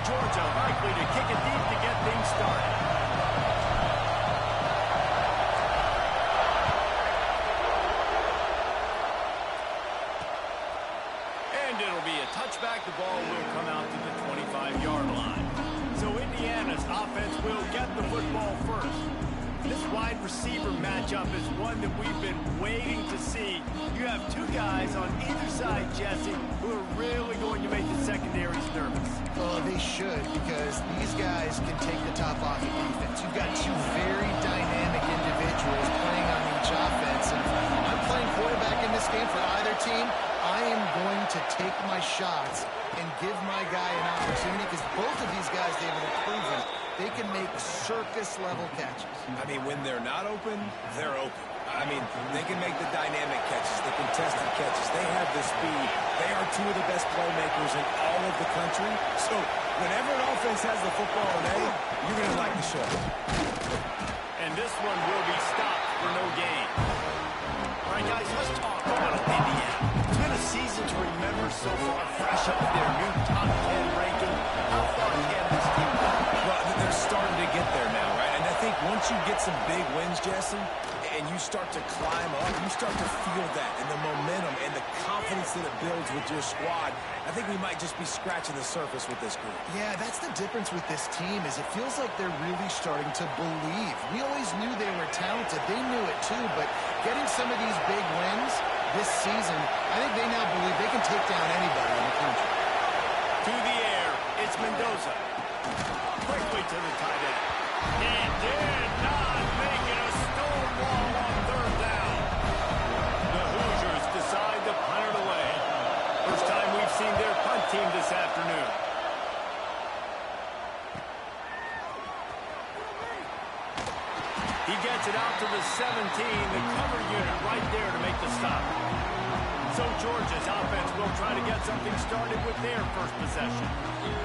Georgia likely to kick it deep to get things started. And it'll be a touchback. The ball will come out to the 25-yard line. So Indiana's offense will get the football first. This wide receiver matchup is one that we've been waiting to see. You have two guys on either side, Jesse, who are really going to make the secondaries nervous. Well, they should, because these guys can take the top off of defense. You've got two very dynamic individuals playing on each offense. And I'm playing quarterback in this game for either team. I am going to take my shots and give my guy an opportunity, because both of these guys, David, have proven they can make circus-level catches. I mean, when they're not open, they're open. I mean, they can make the dynamic catches, the contested catches. They have the speed. They are two of the best playmakers in all of the country. So whenever an offense has the football in A, you're going to like the show. And this one will be stopped for no gain. All right, guys, let's talk about Indiana. It's been a season to remember so far, fresh off their new top 10 ranking. How far can this team go? Well, they're starting to get there now, right? And I think once you get some big wins, Jesse, and you start to climb up, you start to feel that, and the momentum and the confidence that it builds with your squad. I think we might just be scratching the surface with this group. Yeah, that's the difference with this team, is it feels like they're really starting to believe. We always knew they were talented. They knew it too, but getting some of these big wins this season, I think they now believe they can take down anybody in the country. To the air, it's Mendoza. Quickly to the tight end. He did not make it a stone wall on third down. The Hoosiers decide to punt it away. First time we've seen their punt team this afternoon. He gets it out to the 17, the cover unit right there to make the stop. So Georgia's offense will try to get something started with their first possession.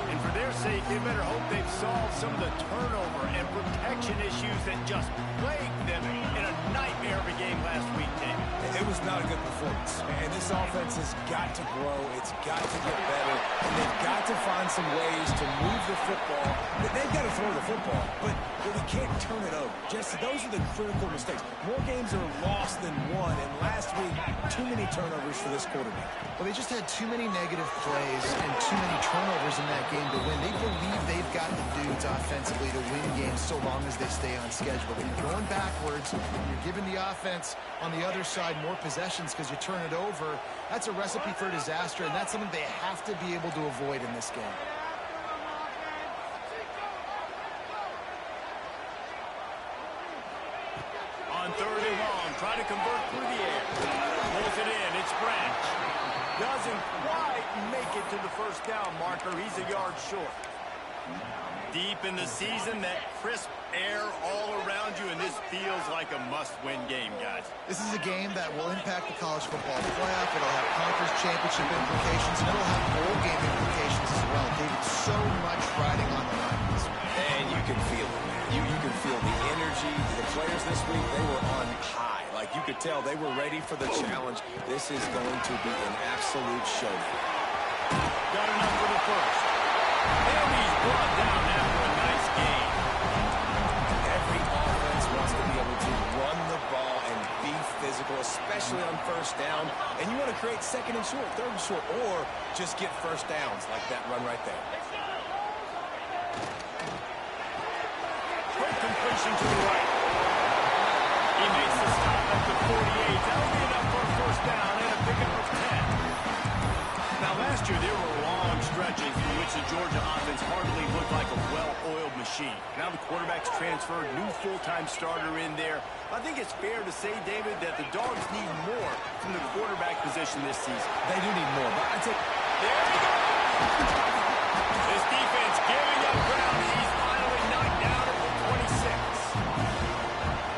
And for their sake, they better hope they've solved some of the turnover and protection issues that just plagued them in a nightmare of a game last week, Dave. It was not a good performance. And this offense has got to grow. It's got to get better. And they've got to find some ways to move the football. They've got to throw the football, but we can't turn it over. Jesse, those are the critical mistakes. More games are lost than won, and last week, too many turnovers for this quarterback. Well, they just had too many negative plays and too many turnovers in that game to win. They believe they've got the dudes offensively to win games so long as they stay on schedule. When you're going backwards, you're giving the offense on the other side more possessions because you turn it over, that's a recipe for disaster, and that's something they have to be able to avoid in this game. On third and long, try to convert through the air. Pulls it in, it's Branch. Doesn't quite make it to the first down marker. He's a yard short. Deep in the season, that crisp air all around you, and this feels like a must-win game, guys. This is a game that will impact the college football playoff. It'll have conference championship implications, and it'll have bowl game implications as well. David, so much riding on the line this week. And you can feel it, man. You can feel the energy. The players this week, they were on high. Like, you could tell they were ready for the challenge. This is going to be an absolute showdown. Got enough for the first. And he's brought down after a nice game. Every offense wants to be able to run the ball and be physical, especially on first down. And you want to create second and short, third and short, or just get first downs like that run right there. Quick completion to the right. He makes the stop at the 48. That'll be enough for a first down and a pickup of 10. Now, last year, there were long stretches in which the Georgia offense hardly looked like a well-oiled machine. Now the quarterback's transferred, new full-time starter in there. I think it's fair to say, David, that the Dogs need more from the quarterback position this season. They do need more, but I think... There we go! This defense giving up ground. He's finally knocked down at the 26.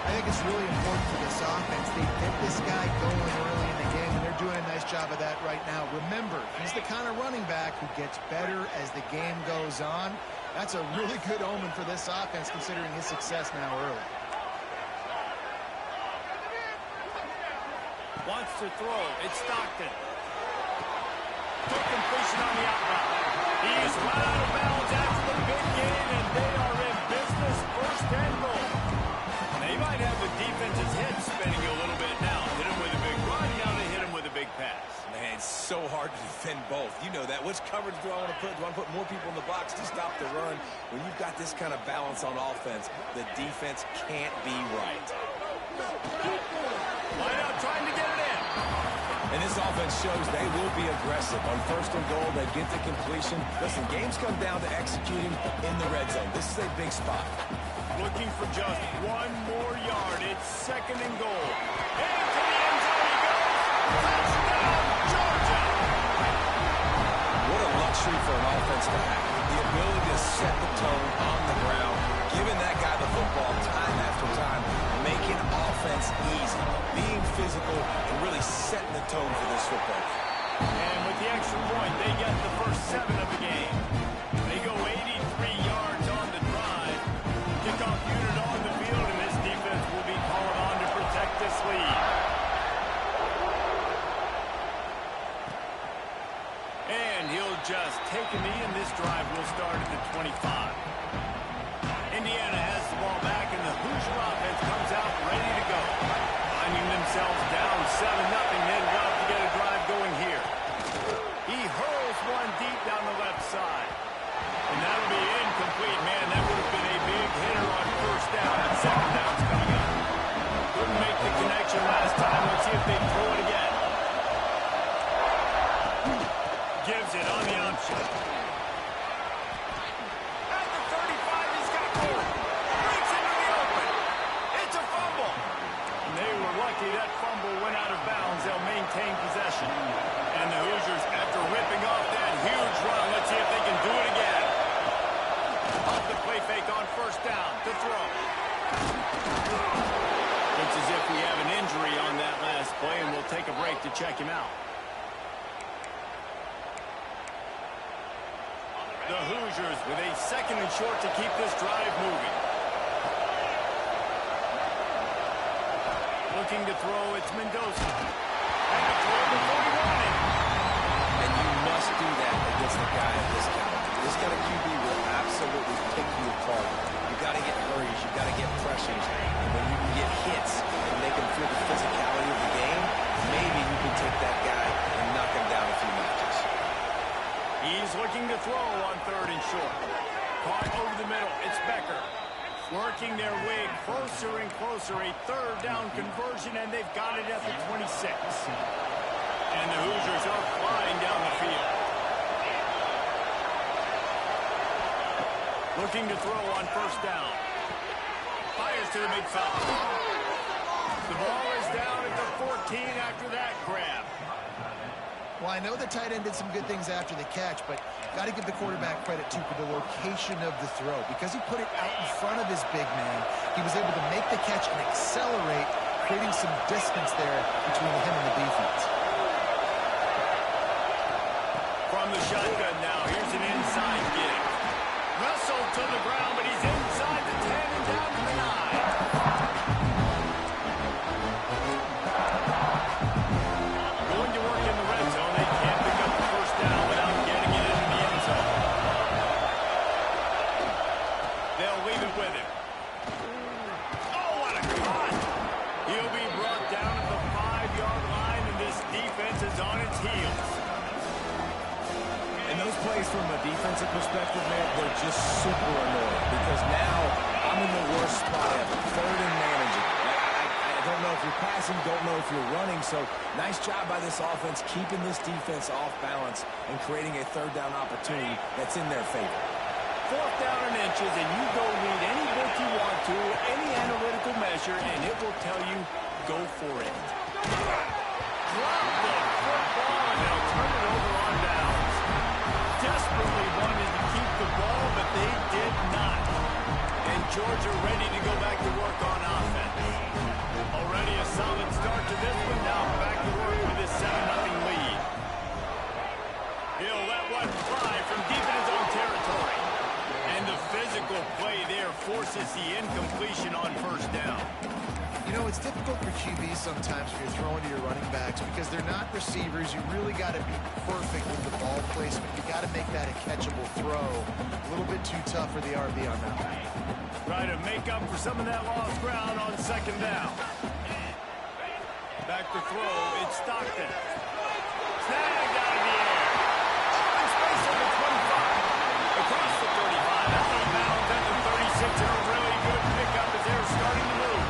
I think it's really important for this offense. They get this guy going early in the game, and they're doing a nice job of that right now. Remember, he's the kind of running back who gets better as the game goes on. That's a really good omen for this offense, considering his success now early. Wants to throw. It's Stockton. Quick completion on the outright. He is right out of bounds after They are in business, first and goal. They might have the defense's head spinning a little bit now. Hit him with a big run, now they hit him with a big pass. Man, it's so hard to defend both. You know that. Which coverage do I want to put? Do I want to put more people in the box to stop the run? When you've got this kind of balance on offense, the defense can't be right. Line out trying to get it in. And this offense shows they will be aggressive. On first and goal, they get the completion. Listen, games come down to executing in the red zone. This is a big spot. Looking for just one more yard. It's second and goal. Into the end zone he goes. Touchdown, Georgia! What a luxury for an offense to have. The ability to set the tone on the ground, giving that guy the football time after time, making offense easy, being physical, and really setting the tone for this football. And with the extra point, they get the first 7 of the game. They go 83 yards on the drive. Kickoff unit on the field, and this defense will be called on to protect this lead. And he'll just take a knee, and this drive will start at the 25. Indiana has the ball back, and the Hoosier offense comes out ready to go. Finding themselves down 7-0, they'd love to get a drive going here. He hurls one deep down the left side. And that'll be incomplete. Man, that would have been a big hitter on first down. And second down's coming up. Couldn't make the connection last time. Let's see if they throw it again. Gives it on the option. At the 35, he's got goal. Breaks into the open. It's a fumble. And they were lucky that fumble went out of bounds. They'll maintain possession. And the Hoosiers, after ripping off that huge run, let's see if they can do it again. Off the play fake on first down to throw. Looks as if we have an injury on that last play, and we'll take a break to check him out. The Hoosiers with a second and short to keep this drive moving. Looking to throw, it's Mendoza. And the throw before he wanted. And you must do that against a guy of this caliber. This kind of QB will absolutely pick you apart. You got to get hurries, you got to get pressures, and when you can get hits and make him feel the physicality of the game, maybe you can take that guy and knock him down a few notches. He's looking to throw on third and short. Caught over the middle. It's Becker. Working their way closer and closer. A third down conversion, and they've got it at the 26. And the Hoosiers are flying down the field. Looking to throw on first down. Fires to the big foul. The ball is down at the 14 after that grab. Well, I know the tight end did some good things after the catch, but got to give the quarterback credit, too, for the location of the throw. Because he put it out in front of his big man, he was able to make the catch and accelerate, creating some distance there between him and the defense. From the shotgun now, here's an inside give. Wrestled to the ground, but he's inside the 10 and down to the 9. Going to work in the red zone. They can't pick up the first down without getting it into the end zone. They'll leave it with him. Oh, what a cut! He'll be brought down at the 5-yard line, and this defense is on its heels. And those plays from a defensive perspective, man, they're just super annoying because now I'm in the worst spot ever. Third and managing. I don't know if you're passing, don't know if you're running, so nice job by this offense keeping this defense off balance and creating a third down opportunity that's in their favor. Fourth down and inches, and you go read any book you want to, any analytical measure, and it will tell you, go for it. Drop the football, and they'll turn it over on downs. Desperately wanted to keep the ball, but they did not. And Georgia ready to go back to work on offense. Already a solid start to this one. Now back to work with his 7-0 lead. He'll let one fly from deep in his own territory. And the physical play there forces the incompletion on first down. You know, it's difficult for QBs sometimes when you're throwing to your running backs because they're not receivers. You really got to be perfect with the ball placement. You got to make that a catchable throw. throw. A little bit too tough for the RB on that one. Try to make up for some of that lost ground on second down. Back to throw, it's Stockton. Snagged out of the air. Open space at the 25. Across the 35. Out of bounds at the 36. And a really good pickup as they're starting to move.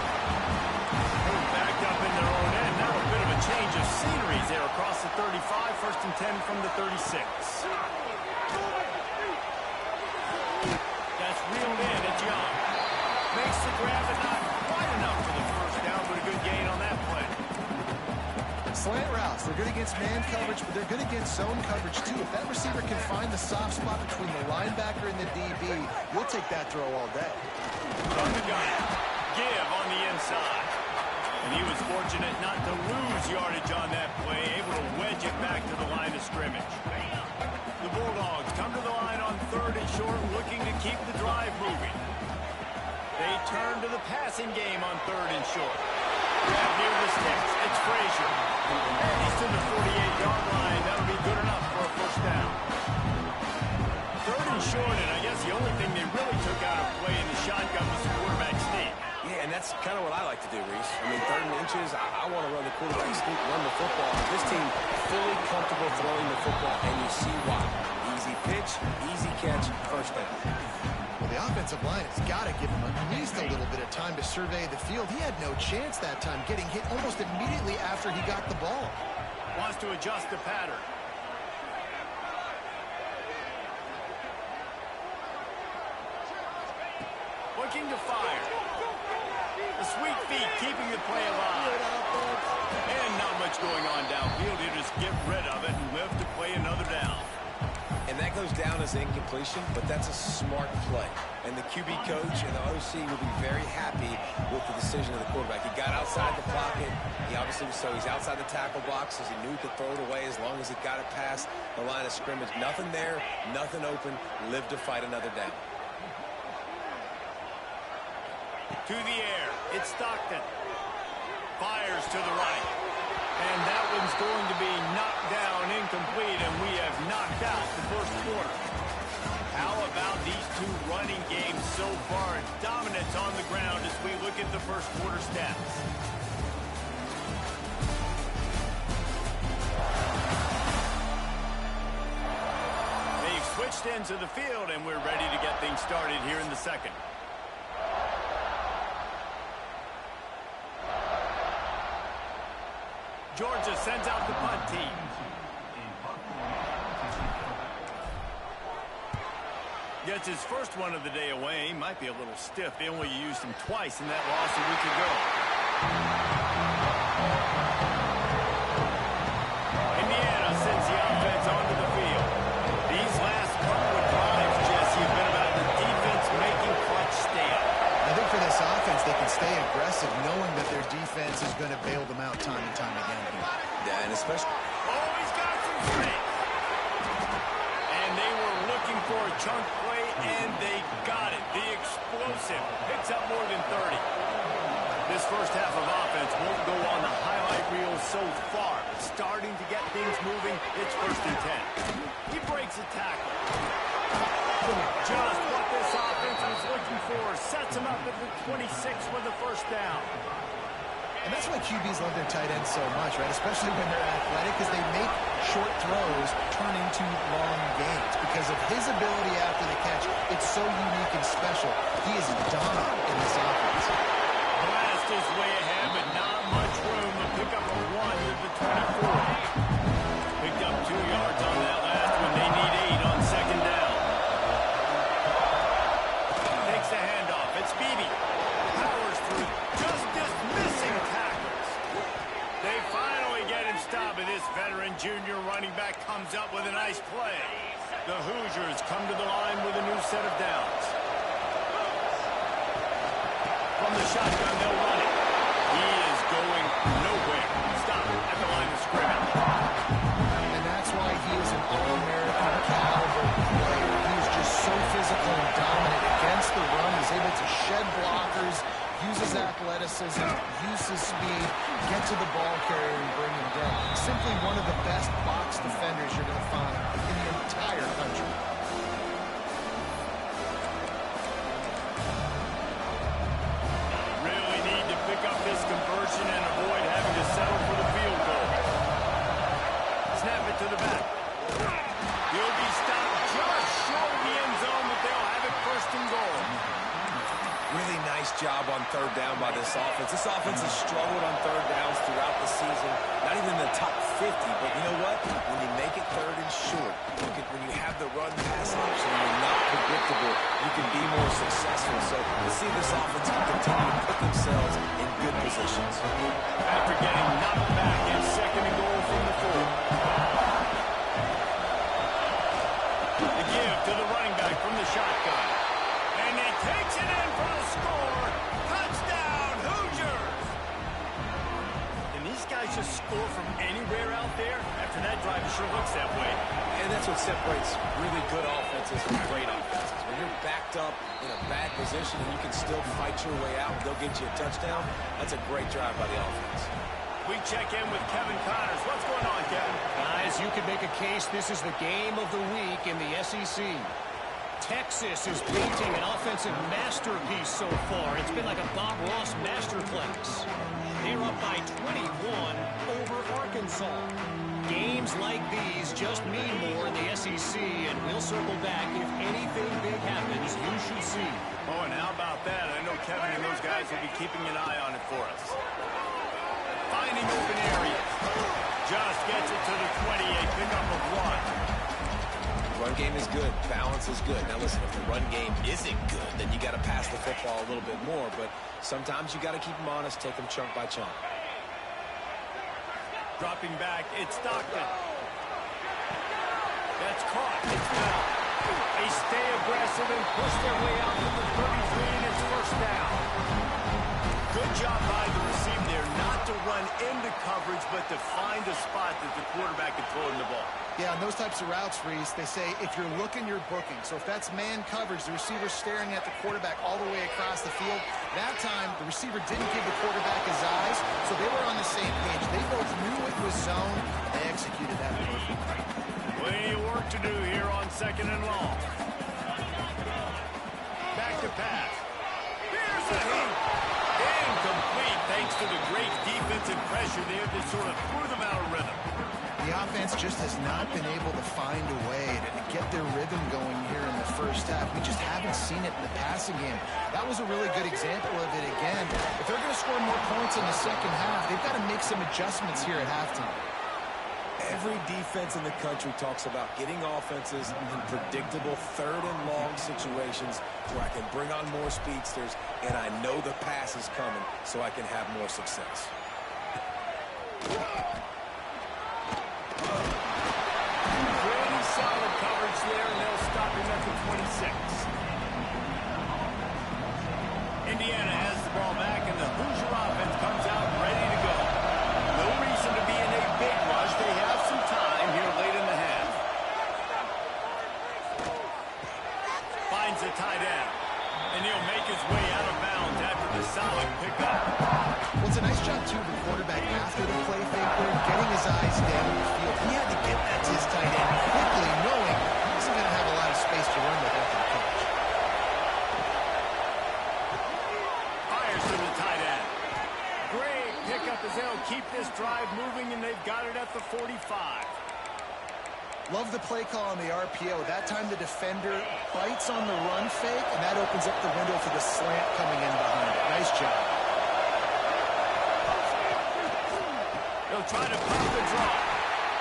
They're backed up in their own end. Now a bit of a change of scenery there across the 35. First and 10 from the 36. That's reeled in. It's Young. Makes the grab, but not quite enough for the first down, but a good gain on that play. Slant routes, they're good against man coverage, but they're good against zone coverage too. If that receiver can find the soft spot between the linebacker and the DB, you'll take that throw all day. From the gun, give on the inside. And he was fortunate not to lose yardage on that play, able to wedge it back to the line of scrimmage. The Bulldogs come to the line on third and short, looking to keep the drive moving. They turn to the passing game on third and short. Grab near the sticks. It's Frazier. And he's to the 48-yard line. That'll be good enough for a first down. Third and short, and I guess the only thing they really took out of play in the shotgun was the quarterback sneak. Yeah, and that's kind of what I like to do, Reese. I mean, third and inches, I want to run the quarterback sneak, run the football. This team fully comfortable throwing the football, and you see why. Easy pitch, easy catch, first down. Well, the offensive line has got to give him at least a little bit of time to survey the field. He had no chance that time, getting hit almost immediately after he got the ball. Wants to adjust the pattern. Looking to fire. The sweet feet keeping the play alive. And not much going on downfield. You just get rid of it and live to play another down. And that goes down as incompletion, but that's a smart play. And the QB coach and the OC will be very happy with the decision of the quarterback. He got outside the pocket. He obviously, so he's outside the tackle boxes. He knew he could throw it away as long as he got it past the line of scrimmage. Nothing there, nothing open. Live to fight another down. To the air, it's Stockton. Fires to the right. And that one's going to be knocked down incomplete, and we have knocked out the first quarter. How about these two running games so far? Dominance on the ground as we look at the first quarter stats. They've switched into the field, and we're ready to get things started here in the second. Georgia sends out the punt team. Gets his first one of the day away. Might be a little stiff. They only used him twice in that loss a week ago. Indiana sends the offense onto the field. These last couple of drives, Jesse, have been about the defense making clutch stand. I think for this offense, they can stay aggressive knowing that their defense is going to bail them out time and time again. Yeah, and especially... Oh, he's got some strength. And they were looking for a chunk play, and they got it. The explosive picks up more than 30. This first half of offense won't go on the highlight reel so far. But starting to get things moving, it's first and 10. He breaks a tackle. Just what this offense was looking for. Sets him up at the 26 for the first down. And that's why QBs love their tight ends so much, right? Especially when they're athletic, because they make short throws turn into long gains. Because of his ability after the catch, it's so unique and special. He is dominant in this offense. Blast is way ahead, but not much room to pick up a 1 at the 24. Picked up 2 yards on that last one. They need 8 on second down. Takes the handoff. It's Beebe. Powers through. Just dismissing tackles. They finally get him stopped, and this veteran junior running back comes up with a nice play. The Hoosiers come to the line with a new set of downs. From the shotgun, they'll run it. He is going nowhere. Stop at the line of scrimmage. And that's why he is an All-American caliber player. He is just so physical and dominant against the run. He's able to shed blockers, use his athleticism, use his speed, get to the ball carrier and bring him down. Simply one of the best box defenders you're going to find in the entire country. nice job on third down by this offense. This offense has struggled on third downs throughout the season. Not even in the top 50, but you know what? When you make it third and short, when you have the run-pass option and you're not predictable, you can be more successful. So let's see if this offense can continue to put themselves in good positions. After getting knocked back in second and goal from the 4. The give to the running back from the shotgun. And he takes it in for the score. Touchdown, Hoosiers! And these guys just score from anywhere out there? After that drive, it sure looks that way. And that's what separates really good offenses from great offenses. When you're backed up in a bad position and you can still fight your way out and go get you a touchdown, that's a great drive by the offense. We check in with Kevin Connors. What's going on, Kevin? Guys, you could make a case this is the game of the week in the SEC. Texas is painting an offensive masterpiece so far. It's been like a Bob Ross masterclass. They're up by 21 over Arkansas. Games like these just mean more in the SEC, and we'll circle back. If anything big happens, you should see. Oh, and how about that? I know Kevin and those guys will be keeping an eye on it for us. Finding open areas. Just gets it to the 28, pickup of 1. Run game is good. Balance is good. Now listen, if the run game isn't good, then you got to pass the football a little bit more. But sometimes you got to keep them honest, take them chunk by chunk. Dropping back, it's Stockton. That's caught. It's foul. They stay aggressive and push their way out to the 33, and it's first down. Good job by the receiver there, not to run into coverage, but to find a spot that the quarterback can throw in the ball. Yeah, on those types of routes, Reese, they say if you're looking, you're booking. So if that's man coverage, the receiver's staring at the quarterback all the way across the field. That time, the receiver didn't give the quarterback his eyes, so they were on the same page. They both knew it was zone, and they executed that perfectly. Plenty of work to do here on second and long. Back to pass. Here's a hit. Incomplete thanks to the great defensive pressure there that sort of threw them out of rhythm. The offense just has not been able to find a way to get their rhythm going here in the first half. We just haven't seen it in the passing game. That was a really good example of it again. If they're going to score more points in the second half, they've got to make some adjustments here at halftime. Every defense in the country talks about getting offenses in predictable third and long situations where I can bring on more speedsters and I know the pass is coming so I can have more success. Pretty solid coverage there, and they'll stop him at the 26. Indiana has the ball back, and the Hoosier offense comes out ready to go. No reason to be in a big rush. They have some time here late in the half. Finds the tight end, and he'll make his way out of bounds after the solid pickup. Well, it's a nice job, too, the quarterback after the play fake there, getting his eyes down the field. He had to get that to his tight end quickly, knowing he wasn't going to have a lot of space to run with after the catch. Fires to the tight end. Great pickup as they'll keep this drive moving, and they've got it at the 45. Love the play call on the RPO. That time the defender bites on the run fake, and that opens up the window for the slant coming in behind it. Nice job. They'll try to pop the draw.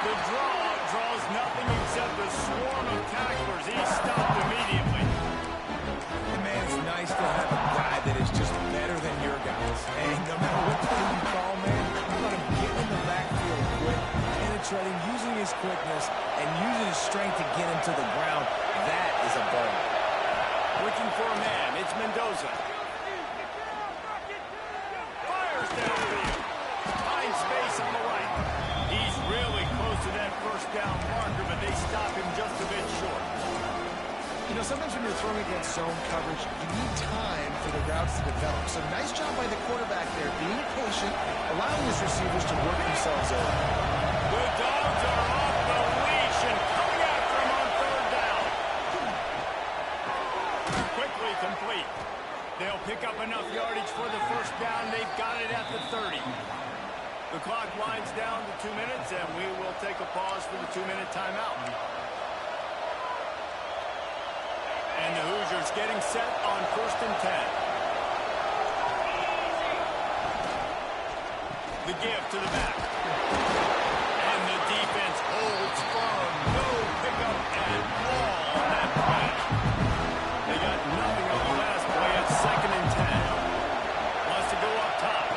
The draw draws nothing except a swarm of tacklers. He's stopped immediately. And man, it's nice to have a guy that is just better than your guys. And no matter what play you call, man, you let him get in the backfield quick, penetrating, using his quickness, and using his strength to get him to the ground. That is a ball. Looking for a man. It's Mendoza. Fires downfield. Finds space on the right. He's really close to that first down marker, but they stop him just a bit short. You know, sometimes when you're throwing against zone coverage, you need time for the routes to develop. So nice job by the quarterback there, being patient, allowing his receivers to work themselves over. The Dogs are off the leash and coming after him on third down. Quickly complete. They'll pick up enough yardage for the first down. They've got it at the 30. The clock winds down to 2 minutes, and we will take a pause for the 2-minute timeout. And the Hoosiers getting set on 1st and 10. The give to the back. And the defense holds firm. No pickup at all on that play. They got nothing on the last play at 2nd and 10. Wants to go up top.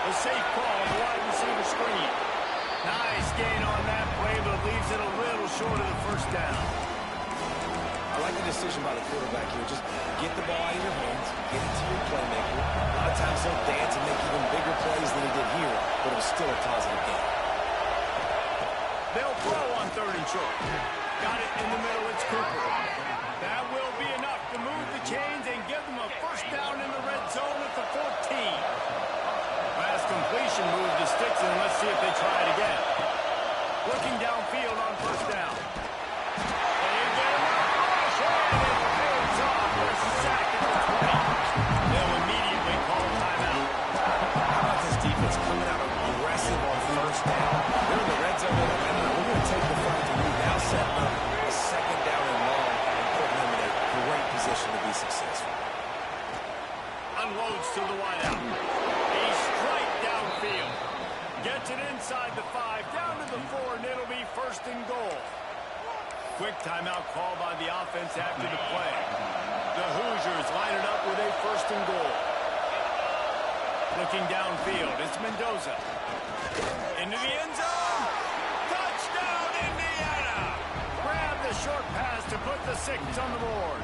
A safe call on the wide receiver screen. Nice gain on that play, but leaves it a little short of the first down. I like the decision by the quarterback here. Just get the ball out of your hands, get it to your playmaker. A lot of times he'll dance and make even bigger plays than he did here, but it was still a positive game. They'll throw on 3rd and short. Got it in the middle. It's Cooper. That will be enough to move the chains and give them a first down in the red zone at the 14. Last completion moved the sticks, and let's see if they try it again. Looking downfield on 1st down. They get him up, rush, and it pays off for a sack at the 20. They'll immediately call a timeout. How about this defense coming out aggressive on 1st down? They're in the red zone, and we're going to take the fight to lead. Now setting up a 2nd down and long and putting them in a great position to be successful. Unloads to the wideout. A strike downfield. Gets it inside the 5, down to the 4, and it'll be 1st and goal. Quick timeout call by the offense after the play. The Hoosiers line it up with a 1st and goal. Looking downfield, it's Mendoza. Into the end zone. Touchdown, Indiana! Grab the short pass to put the 6 on the board.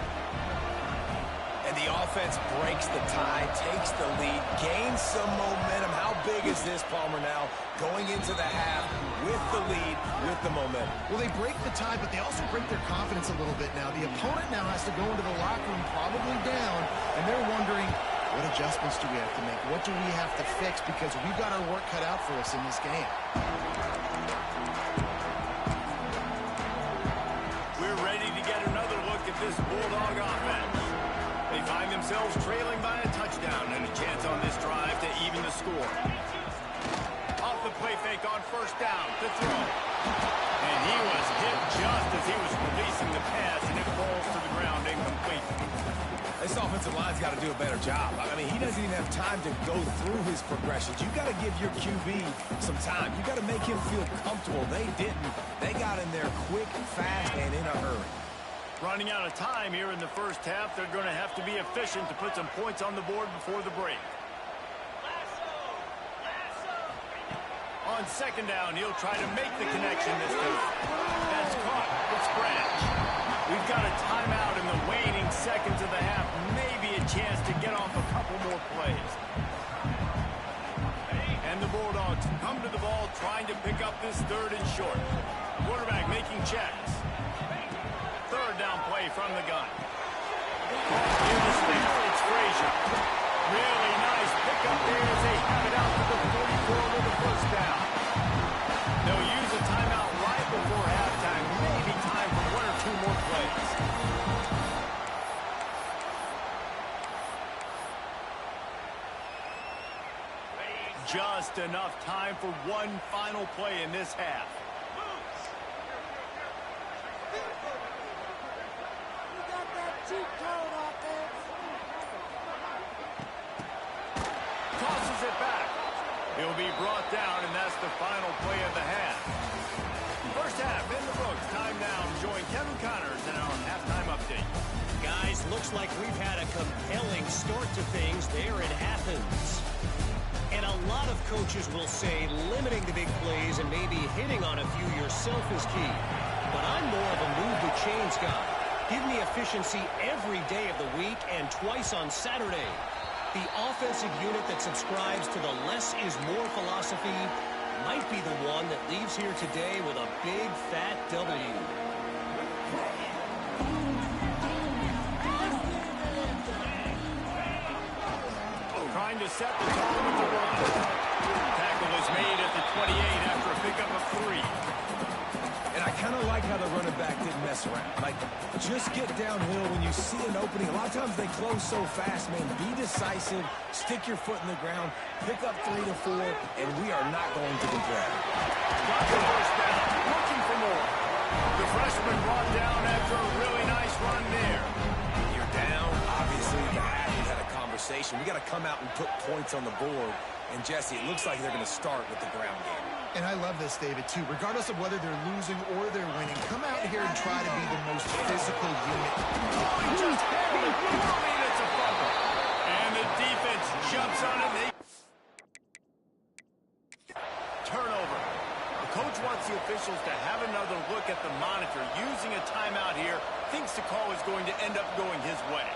And the offense breaks the tie, takes the lead, gains some momentum. How big is this, Palmer, now? Going into the half with the lead, with the momentum. Well, they break the tie, but they also break their confidence a little bit now. The opponent now has to go into the locker room probably down, and they're wondering, what adjustments do we have to make? What do we have to fix? Because we've got our work cut out for us in this game. We're ready to get another look at this Bulldog offense. They find themselves trailing by a touchdown and a chance on this drive to even the score. Off the play fake on 1st down to throw. And he was hit just as he was releasing the pass, and it falls to the ground incomplete. This offensive line's got to do a better job. I mean, he doesn't even have time to go through his progressions. You've got to give your QB some time. You've got to make him feel comfortable. They didn't. They got in there quick, fast, and in a hurry. Running out of time here in the 1st half, they're going to have to be efficient to put some points on the board before the break. On 2nd down, he'll try to make the connection this time. That's caught. It's Branch. We've got a timeout in the waning seconds of the half. Maybe a chance to get off a couple more plays. And the Bulldogs come to the ball trying to pick up this 3rd and short. Quarterback making checks. 3rd down play from the gun. Here's the snare. It's Frazier. Really nice pickup there as they have it out to the 44 with the 1st down. They'll use a timeout right before halftime. Maybe time for 1 or 2 more plays. Just enough time for one final play in this half. Tosses it back. He'll be brought down, and that's the final play of the half. 1st half in the books. Time now to join Kevin Connors in our halftime update. Guys, looks like we've had a compelling start to things there in Athens. And a lot of coaches will say limiting the big plays and maybe hitting on a few yourself is key. But I'm more of a move the chains guy. Give me efficiency every day of the week and twice on Saturday. The offensive unit that subscribes to the less is more philosophy might be the one that leaves here today with a big fat W. Trying to set the tone with the run. Tackle is made at the 28 after a pickup of 3. And I kind of like how the running back didn't mess around. Like, just get downhill when you see an opening. A lot of times they close so fast, man. Be decisive, stick your foot in the ground, pick up 3 to 4, and we are not going to be grabbed. Got the 1st down, looking for more. The freshman brought down after a really nice run there. You're down, obviously, the half. We had a conversation. We got to come out and put points on the board. And, Jesse, it looks like they're going to start with the ground game. And I love this, David, too. Regardless of whether they're losing or they're winning, come out here and try to be the most physical unit. Oh, he just handled it. It's a fumble. And the defense jumps on it. Turnover. The coach wants the officials to have another look at the monitor. Using a timeout here, thinks the call is going to end up going his way.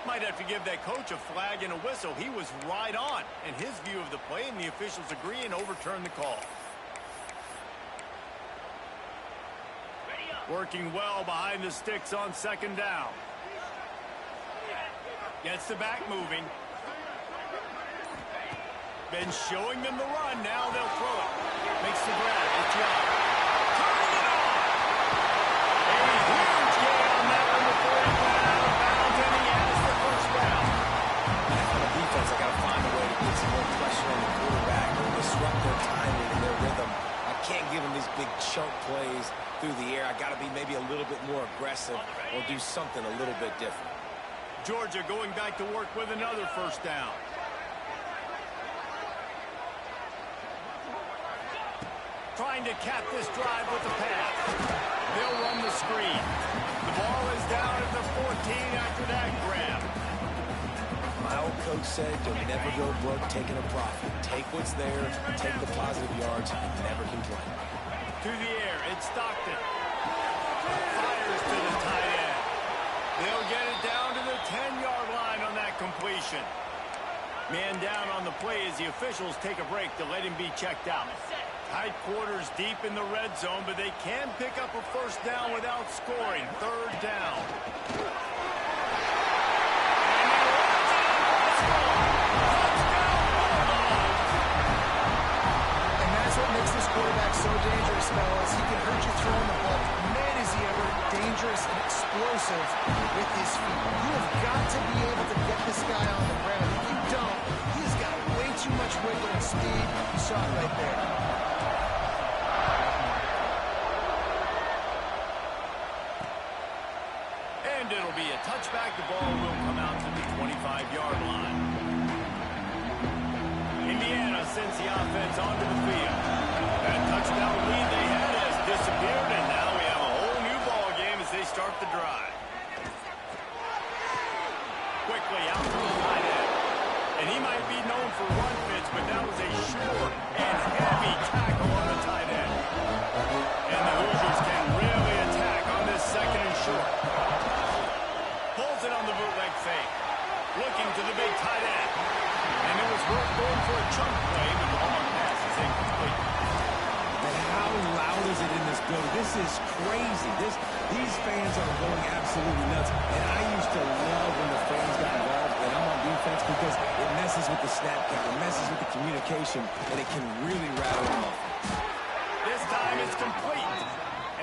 Might have to give that coach a flag and a whistle. He was right on in his view of the play, and the officials agree and overturn the call. Working well behind the sticks on second down. Gets the back moving. Been showing them the run. Now they'll throw it. Makes the grab. It's Young. Turning it on. A huge gain on that one before he went out of bounds, and he has the first down. On the defense, I got to find a way to put some more pressure on the quarterback or disrupt their timing and their rhythm. I can't give them these big chunk plays through the air. I got to be maybe a little bit more aggressive or do something a little bit different. Georgia going back to work with another first down. Trying to cap this drive with the pass. They'll run the screen. The ball is down at the 14 after that grab. My old coach said, don't never go broke taking a profit. Take what's there, take the positive yards, and never complain. To the air, it's Stockton. Fires to the tight end. They'll get it down to the 10-yard line on that completion. Man down on the play as the officials take a break to let him be checked out. Tight quarters deep in the red zone, but they can pick up a first down without scoring. Third down. And that's what makes this quarterback so dangerous, fellas. He can hurt you throwing the ball. Man, is he ever dangerous and explosive with his feet. You have got to be able to get this guy on the ground. If you don't, he's got way too much wiggle and speed. You saw it right there. And it'll be a touchback. The ball will come out to the 25-yard line. Indiana sends the offense onto the field. That touchdown lead they had has disappeared, and now we have a whole new ball game as they start the drive. Quickly out to the tight end. And he might be known for run fits, but that was a sure and heavy tackle on the tight end. And the Hoosiers can really attack on this second and short. Pulls it on the bootleg fake. Looking to the big tight end. And it was worth going for a chunk play, but the long pass is incomplete. And how loud is it in this building? This is crazy. These fans are going absolutely nuts. And I used to love when the fans got involved and I'm on defense because it messes with the snap count, it messes with the communication, and it can really rattle them off. This time it's complete.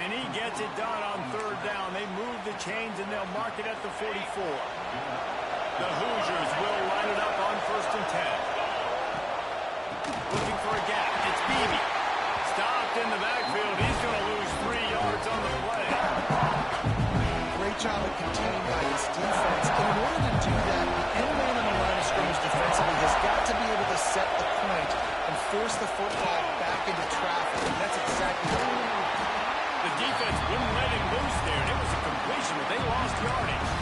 And he gets it done on third down. They move the chains and they'll mark it at the 44. The Hoosiers will line it up on 1st and 10. Looking for a gap. It's Beebe. Stopped in the backfield. He's going to lose 3 yards on the play. Great job of containing by his defense. In order to do that, the end man on the line of scrimmage defensively has got to be able to set the point and force the football back into traffic. And that's exactly what they're doing. The defense wouldn't let him loose there. And it was a completion, but they lost yardage.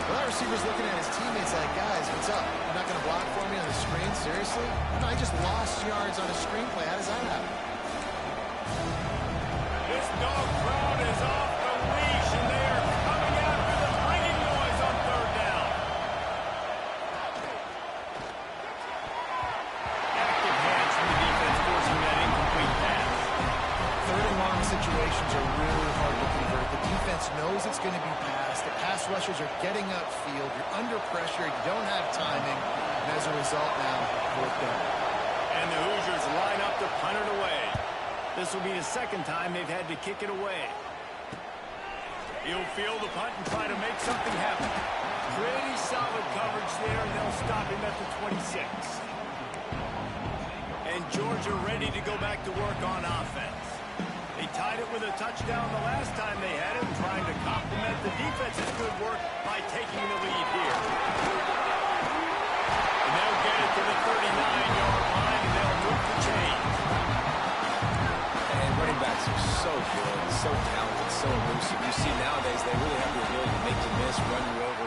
Well, that receiver's looking at his teammates like, guys, what's up? You're not going to block for me on the screen? Seriously? No, I just lost yards on a screenplay. How does that happen? This dog crowd is off the leash, and they are coming after the ringing noise on third down. Active hands from the defense forcing that incomplete pass. Third and long situations are really hard to convert. The defense knows it's going to be passed. The pass rushers are getting upfield. You're under pressure. You don't have timing. And as a result now, fourth down. And the Hoosiers line up to punt it away. This will be the second time they've had to kick it away. He'll field the punt and try to make something happen. Pretty solid coverage there, and they'll stop him at the 26. And Georgia ready to go back to work on offense. They tied it with a touchdown the last time they had it, trying to complement the defense's good work by taking the lead here. And they'll get it to the 39-yard line, and they'll move the chains. And running backs are so good, so talented, so elusive. You see nowadays they really have the ability to make you miss, run you over.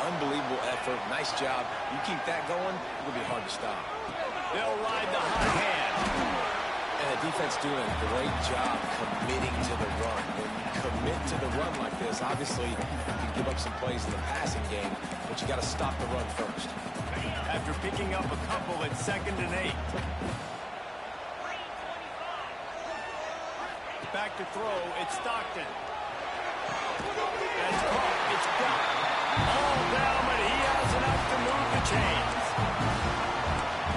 Unbelievable effort. Nice job. You keep that going, it'll be hard to stop. They'll ride the hot hand. And the defense doing a great job committing to the run. When you commit to the run like this, obviously you can give up some plays in the passing game, but you got to stop the run first. After picking up a couple at 2nd and 8. Back to throw, it's Stockton. That's caught, it's got. All down, but he has enough to move the chains.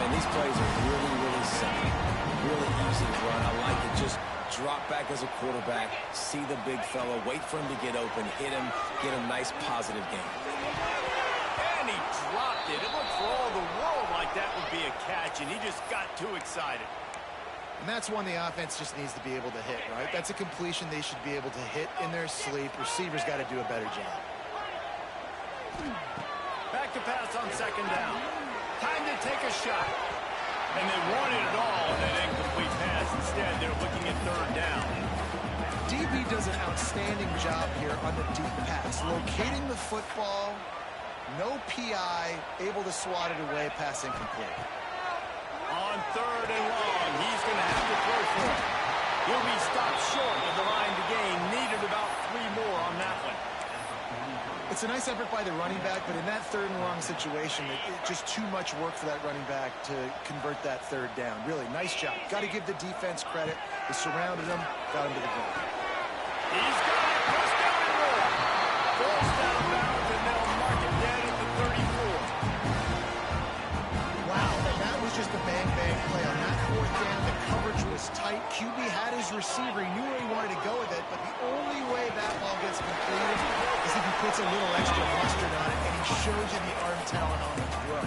Man, these plays are really, really simple. Really easy to run. I like it. Just drop back as a quarterback, see the big fella, wait for him to get open, hit him, get a nice positive game. And he dropped it. It looked for all the world like that would be a catch, and he just got too excited. And that's one the offense just needs to be able to hit, right? That's a completion they should be able to hit in their sleep. Receivers got to do a better job. Back to pass on 2nd down. Time to take a shot. And they wanted it all on that incomplete pass. Instead, they're looking at 3rd down. DB does an outstanding job here on the deep pass. Locating the football, no PI, able to swat it away, pass incomplete. On 3rd and long, he's going to have to throw for it. He'll be stopped short of the line to gain. Needed about 3 more on that one. It's a nice effort by the running back, but in that 3rd and long situation, it's just too much work for that running back to convert that 3rd down. Really, nice job. Got to give the defense credit. They surrounded him, got him to the ground. He's got it. Push down and roll. Falls down bounds, and they'll mark it dead at the 34. Wow, that was just a bang-bang play. On that 4th down, the coverage was tight. QB had his receiver. He knew where he wanted to go with it, but the only way that ball gets completed is if he puts a little extra mustard on it, and he shows you the arm talent on the throw.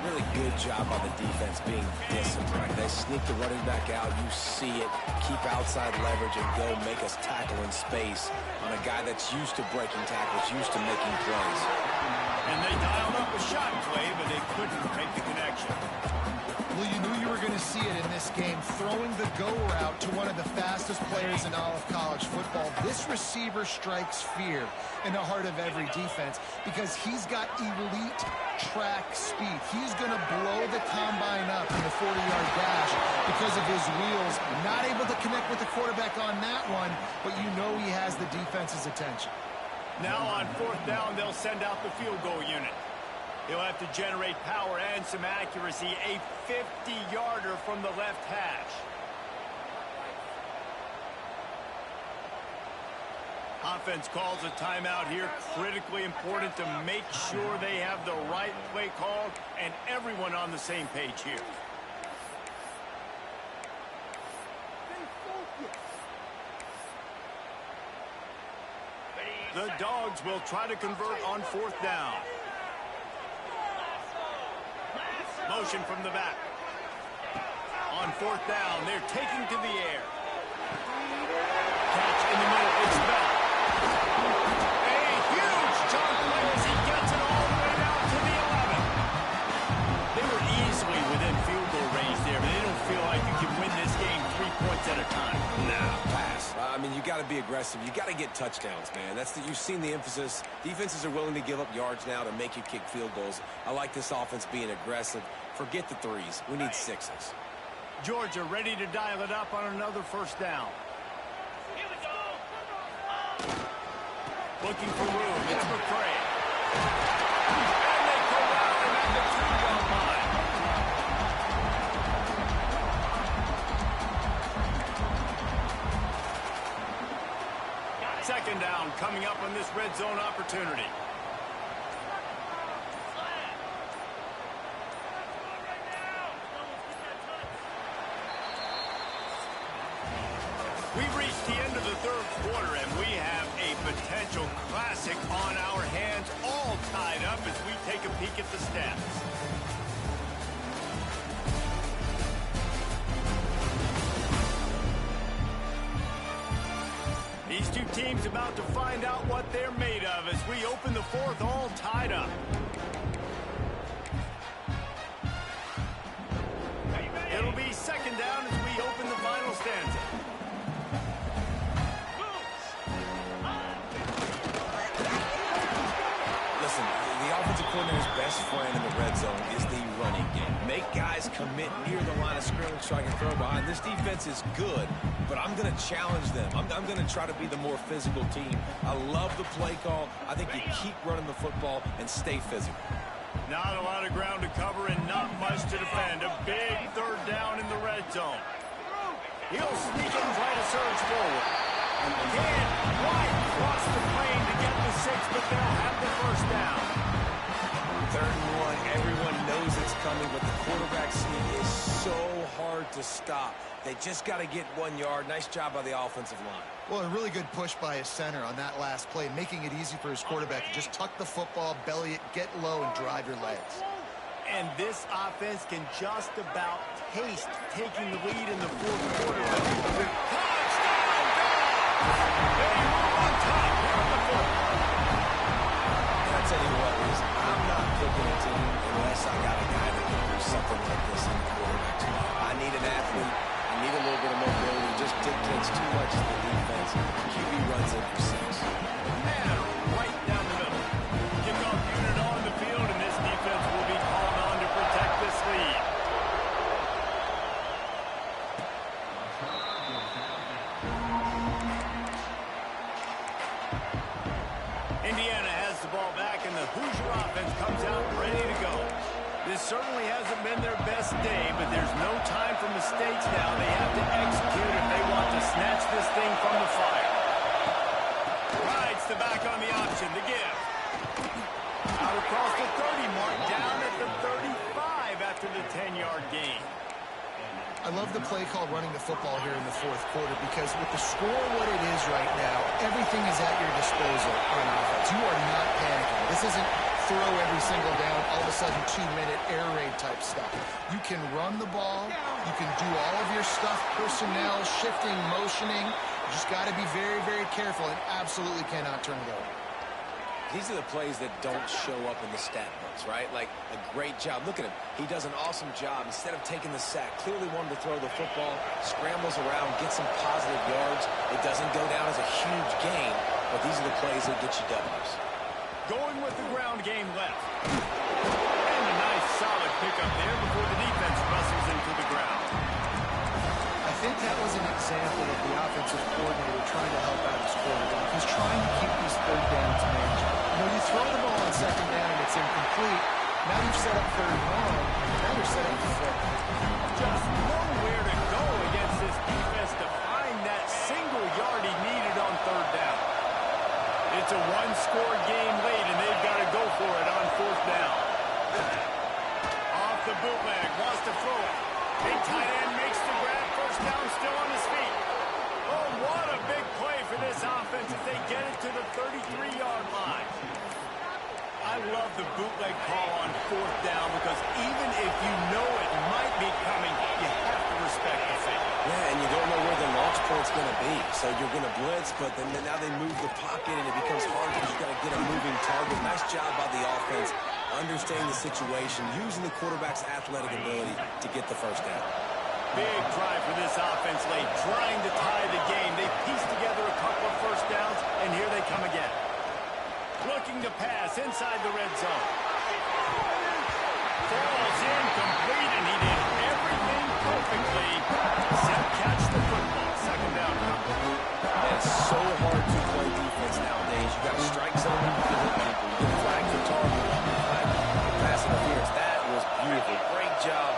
Really good job on the defense being disciplined. They sneak the running back out. You see it. Keep outside leverage and go make us tackle in space on a guy that's used to breaking tackles, used to making plays. And they dialed up a shot play, but they couldn't make the connection. Well, you knew you were going to see it in this game, throwing the go route to one of the fastest players in all of college football. This receiver strikes fear in the heart of every defense because he's got elite track speed. He's going to blow the combine up in the 40-yard dash because of his wheels. Not able to connect with the quarterback on that one, but you know he has the defense's attention. Now on 4th down, they'll send out the field goal unit. He'll have to generate power and some accuracy. A 50-yarder from the left hash. Offense calls a timeout here. Critically important to make sure they have the right play call and everyone on the same page here. The Dogs will try to convert on 4th down. Motion from the back. On 4th down, they're taking to the air. Catch in the middle, it's Bell. A huge chunk play as he gets it all the way down to the 11. They were easily within field goal range there, but they don't feel like you can win this game 3 points at a time. No, pass. I mean, you got to be aggressive. You got to get touchdowns, man. You've seen the emphasis. Defenses are willing to give up yards now to make you kick field goals. I like this offense being aggressive. Forget the 3s. We need 6s. Georgia ready to dial it up on another 1st down. Here we go. Looking for room. It's McCray. And they corral him at the 2-yard line. Second down coming up on this red zone opportunity. We've reached the end of the 3rd quarter, and we have a potential classic on our hands, all tied up as we take a peek at the stats. team's about to find out what they're made of as we open the fourth all tied up. It'll be second down as we open the final stanza. Listen, the offensive coordinator's best friend in the red zone is the running game. Make guys commit near the line of scrimmage so I can throw behind. This defense is good, but I'm going to challenge them. I'm going to try to be the more physical team. I love the play call. I think you keep running the football and stay physical. Not a lot of ground to cover and not much to defend. A big third down in the red zone. He'll sneak and try to surge forward. Can't quite cross the plane to get the 6, but they'll have the first down. 3rd and 1, everyone knows it's coming, but the quarterback sneak is so hard to stop. They just got to get 1 yard. Nice job by the offensive line. Well, a really good push by his center on that last play, making it easy for his quarterback to just tuck the football, belly it, get low, and drive your legs. And this offense can just about taste taking the lead in the fourth quarter. Touchdown, they move on top here in the fourth. And I tell you what, I'm not picking a team unless I got a guy that can do something like this in the quarterback spot. I need an athlete. I need a little bit of mobility. Just dictates too much to the defense. QB runs in for 6. Man, right down the middle. Kickoff unit on the field, and this defense will be called on to protect this lead. Indiana has the ball back, and the Hoosier offense comes out ready to go. This certainly hasn't been their best day, but there's no time for mistakes now. They have to execute if they want to snatch this thing from the fire. Rides the back on the option, the give. Out across the 30 mark, down at the 35 after the 10-yard gain. I love the play call running the football here in the fourth quarter because with the score what it is right now, everything is at your disposal on offense. You are not panicking. This isn't throw every single down, all of a sudden 2-minute air raid type stuff. You can run the ball. You can do all of your stuff, personnel, shifting, motioning. You just got to be very, very careful and absolutely cannot turn it over. These are the plays that don't show up in the stat books, right? Like a great job. Look at him. He does an awesome job. Instead of taking the sack, clearly wanted to throw the football, scrambles around, gets some positive yards. It doesn't go down as a huge gain, but these are the plays that get you W's. Going with the ground game left. And a nice solid pickup there before the defense wrestles into the ground. I think that was an example of the offensive coordinator trying to help out his quarterback. He's trying to keep these third downs manageable. You know, you throw the ball on second down and it's incomplete. Now you've set up third and long. Now you're set up for fourth. Just nowhere to go against this defense to find that single yard he needed on third down. It's a one-score game late, and they've got to go for it on fourth down. Off the bootleg, wants to throw it. Big tight end makes the grab. First down, still on his feet. Oh, what a big play for this offense as they get it to the 33-yard line. I love the bootleg call on fourth down because even if you know it might be coming, you have to respect the fact. Yeah, and you don't know where the launch point's going to be. So you're going to blitz, but then now they move the pocket, and it becomes hard because you've got to get a moving target. Nice job by the offense, understanding the situation, using the quarterback's athletic ability to get the first down. Big drive for this offense late, trying to tie the game. They pieced together a couple of first downs, and here they come again. Looking to pass inside the red zone. Falls incomplete, and he did everything perfectly except catch the football. Second down. It's so hard to play defense nowadays. You got strike zone, you can hit people, you can flag for target, you can flag for pass interference. That was beautiful. Great job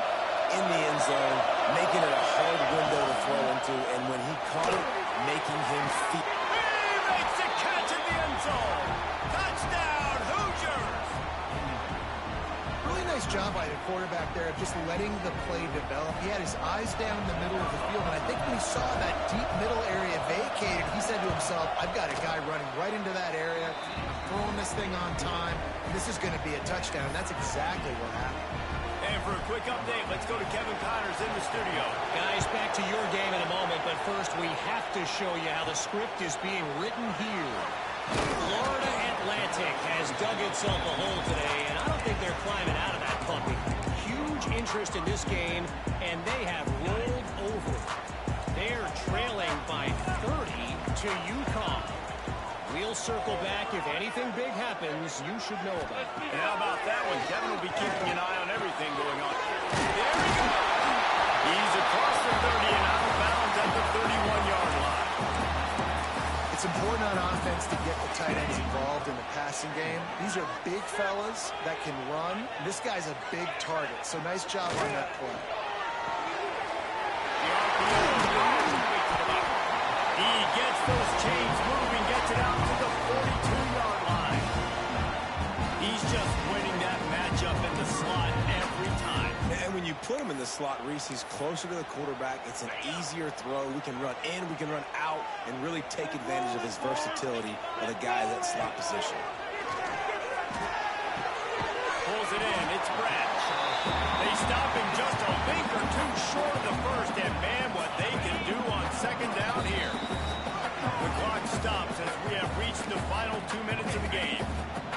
in the end zone, making it a hard window to throw into, and when he caught it, making him feel. He makes a catch in the end zone. Touchdown, Hoosiers! Really nice job by the quarterback there of just letting the play develop. He had his eyes down the middle of the field, and I think when he saw that deep middle area vacated, he said to himself, I've got a guy running right into that area. I'm throwing this thing on time, and this is going to be a touchdown. That's exactly what happened. And for a quick update, let's go to Kevin Connors in the studio. Guys, back to your game in a moment, but first we have to show you how the script is being written here. Florida Atlantic has dug itself a hole today, and I don't think they're climbing out of that puppy. Huge interest in this game, and they have rolled over. They're trailing by 30 to UConn. We'll circle back. If anything big happens, you should know about it. And how about that one? Kevin will be keeping an eye on everything going on. There we go. He's across the 30 and out of bounds at the 31-yard line. It's important on offense to get the tight ends involved in the passing game. These are big fellas that can run. This guy's a big target, so nice job on that play. He gets those chains moving, gets it out to the 42-yard line. He's just winning that matchup in the slot every time. And when you put him in the slot, Reese, he's closer to the quarterback. It's an easier throw. We can run in, we can run out, and really take advantage of his versatility of the guy at that slot position. Pulls it in. It's Branch. They stop him just a link or two short of the first, and man, what they can do on second down here. The clock stops as we have reached the final 2 minutes of the game.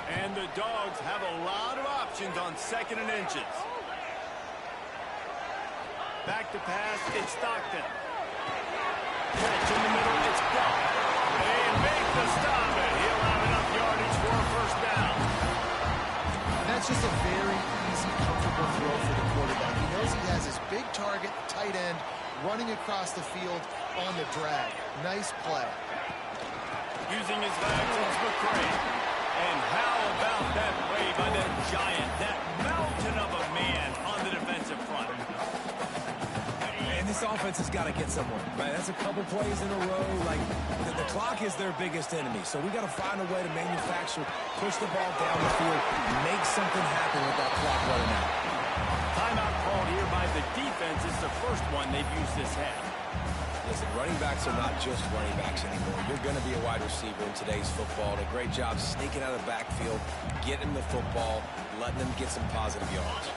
And the Dogs have a lot of options on second and inches. Back to pass, it's Stockton. Catch in the middle, it's Buck. They make the stop, and he'll have enough yardage for a first down. That's just a very easy, comfortable throw for the quarterback. He knows he has his big target, tight end, running across the field on the drag. Nice play. Using his legs, it's McCray. And how about that play by that giant, that mountain of a man on the defensive front? And this offense has got to get somewhere, right? That's a couple plays in a row. Like, the clock is their biggest enemy. So we got to find a way to manufacture, push the ball down the field, make something happen with that clock running out. Timeout called here by the defense. It's the first one they've used this half. Listen, running backs are not just running backs anymore. You're going to be a wide receiver in today's football. A great job sneaking out of the backfield, getting the football, letting them get some positive yards.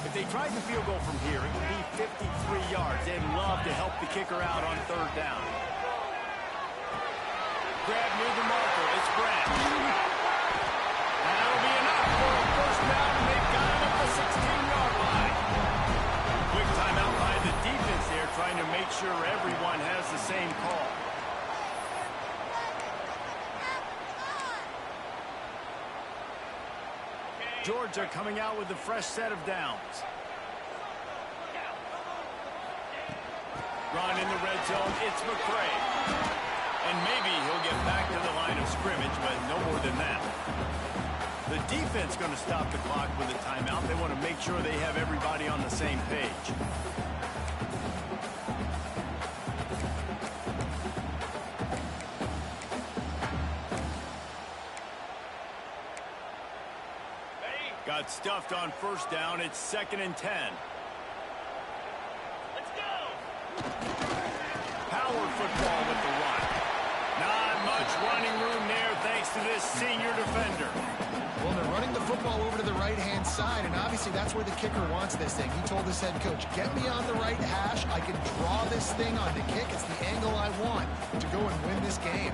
If they tried the field goal from here, it would be 53 yards. They'd love to help the kicker out on third down. Grab near the marker. It's Branch. That'll be enough for a first down, and they've got him at the 16-yard line. Quick timeout by the defense there, trying to make sure everyone has the same call. Georgia coming out with a fresh set of downs. Run in the red zone, it's McCray. And maybe he'll get back to the line of scrimmage, but no more than that. The defense going to stop the clock with a timeout. They want to make sure they have everybody on the same page. Got stuffed on first down. It's 2nd and 10. Let's go. Power football with the run. Not much running room there thanks to this senior defender. Well, they're running the football over to the right-hand side, and obviously that's where the kicker wants this thing. He told his head coach, get me on the right hash. I can draw this thing on the kick. It's the angle I want to go and win this game.